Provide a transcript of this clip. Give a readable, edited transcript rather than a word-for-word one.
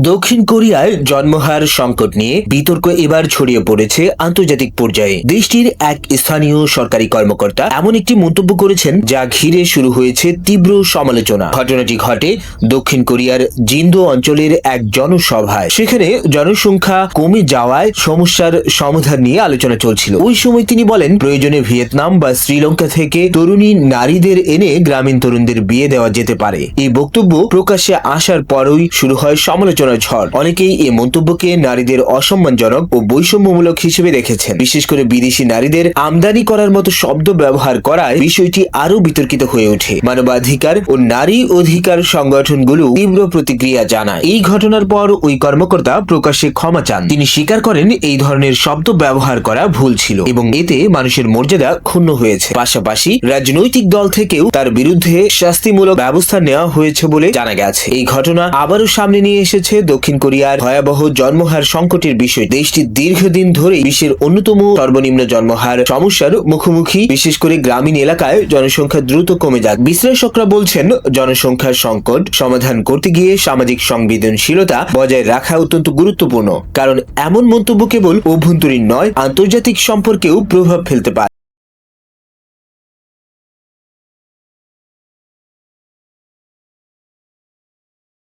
দক্ষিণ কোরিয়ায় জন্মহার সংকট নিয়ে বিতর্ক এবার ছড়িয়ে পড়েছে আন্তর্জাতিক পর্যায়ে। দেশটির এক স্থানীয় সরকারি কর্মকর্তা এমন একটি মন্তব্য করেছেন যা ঘিরে শুরু হয়েছে তীব্র সমালোচনা। ঘটনাটি ঘটে দক্ষিণ কোরিয়ার জিন্দো অঞ্চলের এক জনসভায়। সেখানে জনসংখ্যা কমে যাওয়ায় সমস্যার সমাধান নিয়ে আলোচনা চলছিল। ওই সময় তিনি বলেন, প্রয়োজনে ভিয়েতনাম বা শ্রীলঙ্কা থেকে তরুণী নারীদের এনে গ্রামীণ তরুণদের বিয়ে দেওয়া যেতে পারে। এই বক্তব্য প্রকাশ্যে আসার পরই শুরু হয় সমালোচনার ঝড়। অনেকেই এই মন্তব্যকে নারীদের অসম্মানজনক ও বৈষম্যমূলক হিসেবে দেখেছেন। বিশেষ করে বিদেশি নারীদের আমদানি করার মতো শব্দ ব্যবহার করায় বিষয়টি আরো বিতর্কিত হয়ে ওঠে। মানবাধিকার ও নারী অধিকার সংগঠনগুলো তীব্র প্রতিক্রিয়া জানায়। এই ঘটনার পর ওই কর্মকর্তা প্রকাশ্যে ক্ষমা চান। তিনি স্বীকার করেন এই ধরনের শব্দ ব্যবহার করা ভুল ছিল এবং এতে মানুষের মর্যাদা ক্ষুণ্ণ হয়েছে। পাশাপাশি রাজনৈতিক দল থেকেও তার বিরুদ্ধে শাস্তিমূলক ব্যবস্থা নেওয়া হয়েছে বলে জানা গেছে। এই ঘটনা আবারও সামনে নিয়ে এসেছে দক্ষিণ কোরিয়ার ভয়াবহ জন্মহার সংকটের বিষয়। দেশটি দীর্ঘদিন ধরে বিশ্বের অন্যতম সর্বনিম্ন জন্মহার সমস্যার মুখোমুখি। বিশেষ করে গ্রামীণ এলাকায় জনসংখ্যা দ্রুত কমে যাচ্ছে। বিশ্লেষকরা বলছেন, জনসংখ্যার সংকট সমাধান করতে গিয়ে সামাজিক সংবেদনশীলতা বজায় রাখা অত্যন্ত গুরুত্বপূর্ণ, কারণ এমন মন্তব্য কেবল অভ্যন্তরীণ নয়, আন্তর্জাতিক সম্পর্কেও প্রভাব ফেলতে পারে।